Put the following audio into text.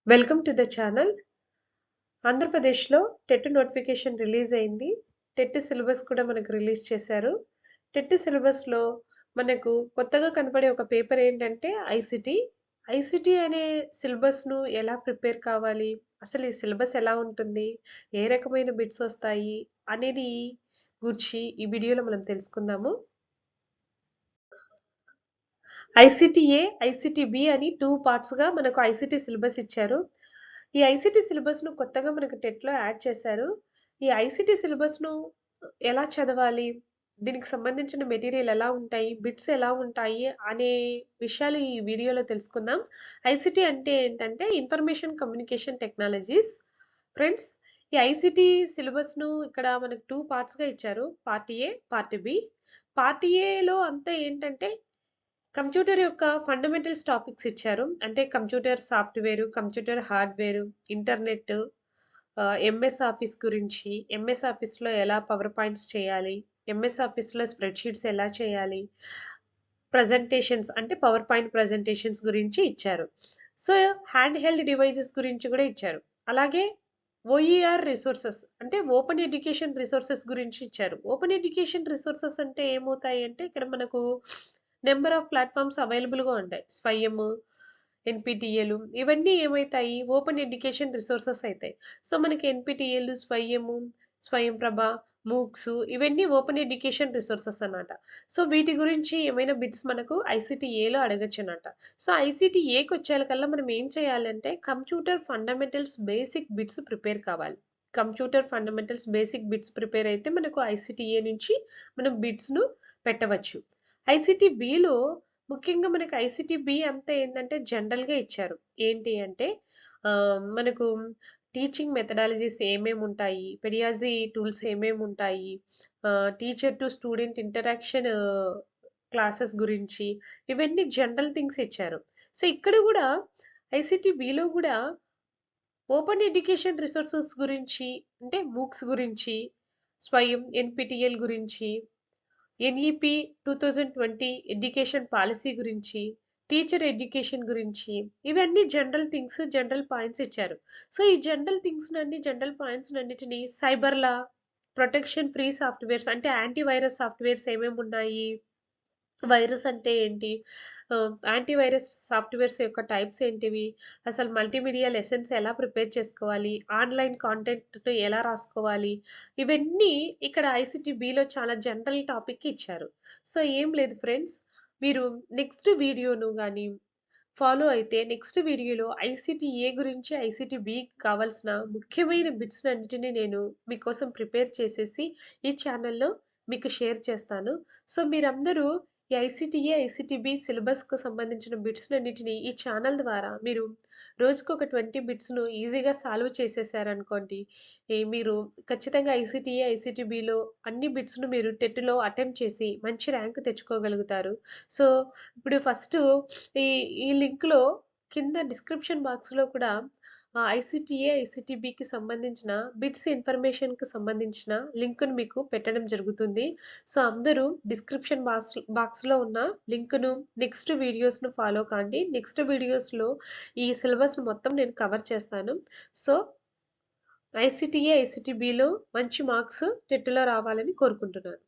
Welcome to the channel. ఆంధ్రప్రదేశ్లో TET notification release అయింది. TET syllabus కూడా మనకు రిలీజ్ చేశారు. టెట్ సిలబస్లో మనకు కొత్తగా కనపడే ఒక పేపర్ ఏంటంటే ఐసిటి. ఐసిటి అనే సిలబస్ను ఎలా ప్రిపేర్ కావాలి, అసలు ఈ సిలబస్ ఎలా ఉంటుంది, ఏ రకమైన బిట్స్ వస్తాయి అనేది గురించి ఈ వీడియోలో మనం తెలుసుకుందాము. ఐసిటిఏ, ఐసిటిబి అని 2 పార్ట్స్‌గా మనకు ఐసిటి సిలబస్ ఇచ్చారు. ఈ ఐసిటి సిలబస్‌ను కొత్తగా మనకు టెట్‌లో యాడ్ చేశారు. ఈ ఐసిటి సిలబస్‌ను ఎలా చదవాలి? దీనికి సంబంధించిన మెటీరియల్ ఎలా ఉంటాయి? బిట్స్ ఎలా ఉంటాయి? అనే విషయాలు ఈ వీడియోలో తెలుసుకుందాం. ఐసిటి అంటే ఏంటంటే ఇన్ఫర్మేషన్ కమ్యూనికేషన్ టెక్నాలజీస్. ఫ్రెండ్స్, ఈ ఐసిటి సిలబస్‌ను ఇక్కడ మనకు 2 పార్ట్స్‌గా ఇచ్చారు. Part A, part B. Part ఏలో అంతా ఏంటంటే కంప్యూటర్ యొక్క ఫండమెంటల్స్ టాపిక్స్ ఇచ్చారు. అంటే computer software, computer hardware, internet, MS office గురించి, ఎంఎస్ ఆఫీస్‌లో ఎలా పవర్ పాయింట్స్ చేయాలి, ఎంఎస్ ఆఫీస్‌లో స్ప్రెడ్‌షీట్స్ ఎలా చేయాలి, ప్రెజెంటేషన్స్ అంటే పవర్ పాయింట్ ప్రెజెంటేషన్స్ గురించి ఇచ్చారు. సో, హ్యాండ్ హెల్డ్ డివైసెస్ గురించి కూడా ఇచ్చారు. అలాగే ఓఈఆర్ రిసోర్సెస్ అంటే ఓపెన్ ఎడ్యుకేషన్ రిసోర్సెస్ గురించి ఇచ్చారు. ఓపెన్ ఎడ్యుకేషన్ రిసోర్సెస్ అంటే ఏమవుతాయి అంటే ఇక్కడ మనకు నెంబర్ ఆఫ్ ప్లాట్‌ఫార్మ్స్ అవైలబుల్‌గా ఉంటాయి. స్వయం, ఎన్‌పీటీఎల్ ఇవన్నీ ఏమైతాయి ఓపెన్ ఎడ్యుకేషన్ రిసోర్సెస్ అయితాయి. సో, మనకి ఎన్‌పీటీఎల్, స్వయంప్రభ, మూక్స్ ఇవన్నీ ఓపెన్ ఎడ్యుకేషన్ రిసోర్సెస్ అన్నమాట. సో, వీటి గురించి ఏమైనా బిట్స్ మనకు ఐసిటిఏలో అడగొచ్చన్నమాట. సో, ఐసిటిఏకి వచ్చేకల్లా మనం ఏం చేయాలంటే computer fundamentals basic bits prepare కావాలి. Computer fundamentals basic bits prepare అయితే మనకు ఐసిటిఏ నుంచి మనం బిట్స్‌ను పెట్టవచ్చు. ఐసిటి బిలో ముఖ్యంగా మనకు ఐసిటి బి అంతా ఏంటంటే జనరల్‌గా ఇచ్చారు. ఏంటి అంటే మనకు టీచింగ్ మెథడాలజీస్ ఏమేమి ఉంటాయి, పెడియాజీ టూల్స్ ఏమేమి ఉంటాయి, teacher to student interaction classes గురించి ఇవన్నీ జనరల్ థింగ్స్ ఇచ్చారు. సో, ఇక్కడ కూడా ఐసిటి బిలో కూడా ఓపెన్ ఎడ్యుకేషన్ రిసోర్సెస్ గురించి అంటే మూక్స్ గురించి, స్వయం, ఎన్‌పీటీఎల్ గురించి, ఎన్ఈపి 2020 ఎడ్యుకేషన్ పాలసీ గురించి, టీచర్ ఎడ్యుకేషన్ గురించి ఇవన్నీ జనరల్ థింగ్స్, జనరల్ పాయింట్స్ ఇచ్చారు. సో, ఈ జనరల్ థింగ్స్ జనరల్ పాయింట్స్ అన్నిటిని cyber law, protection free softwares అంటే యాంటీ వైరస్ సాఫ్ట్‌వేర్స్ ఏమేమి ఉన్నాయి, వైరస్ అంటే ఏంటి, యాంటీవైరస్ సాఫ్ట్‌వేర్స్ యొక్క టైప్స్ ఏంటివి, అసలు మల్టీమీడియా లెసన్స్ ఎలా ప్రిపేర్ చేసుకోవాలి, ఆన్‌లైన్ కాంటెంట్‌ని ఎలా రాసుకోవాలి, ఇవన్నీ ఇక్కడ ఐసిటీ బిలో చాలా జనరల్ టాపిక్ ఇచ్చారు. సో, ఏం లేదు ఫ్రెండ్స్, మీరు నెక్స్ట్ వీడియోను గాని ఫాలో అయితే నెక్స్ట్ వీడియోలో ఐసిటీ ఏ గురించి, ఐసిటీ బికి కావాల్సిన ముఖ్యమైన బిట్స్ అన్నిటిని నేను మీకోసం ప్రిపేర్ చేసేసి ఈ ఛానల్‌లో మీకు షేర్ చేస్తాను. సో, మీరందరూ ఈ ఐసిటిఏ, ఐసిటిబి సిలబస్‌కు సంబంధించిన బిట్స్ అన్నిటిని ఈ ఛానల్ ద్వారా మీరు రోజుకొక 20 బిట్స్‌ను ఈజీగా సాల్వ్ చేసేసారనుకోండి, మీరు ఖచ్చితంగా ఐసిటిఏ, ఐసిటిబిలో అన్ని బిట్స్‌ను మీరు టెట్‌లో అటెంప్ట్ చేసి మంచి ర్యాంక్ తెచ్చుకోగలుగుతారు. సో, ఇప్పుడు ఫస్టు ఈ ఈ లింక్‌లో కింద డిస్క్రిప్షన్ బాక్స్‌లో కూడా ఐసిటిఏ, ఐసిటిబికి సంబంధించిన బిట్స్ ఇన్ఫర్మేషన్‌కి సంబంధించిన లింక్‌ను మీకు పెట్టడం జరుగుతుంది. సో, అందరూ డిస్క్రిప్షన్ బాక్స్‌లో ఉన్న లింక్‌ను నెక్స్ట్ వీడియోస్‌ను ఫాలో కాండి. నెక్స్ట్ వీడియోస్‌లో ఈ సిలబస్‌ను మొత్తం నేను కవర్ చేస్తాను. సో, ఐసిటిఏ, ఐసిటిబిలో మంచి మార్క్స్ టెట్‌లో రావాలని కోరుకుంటున్నాను.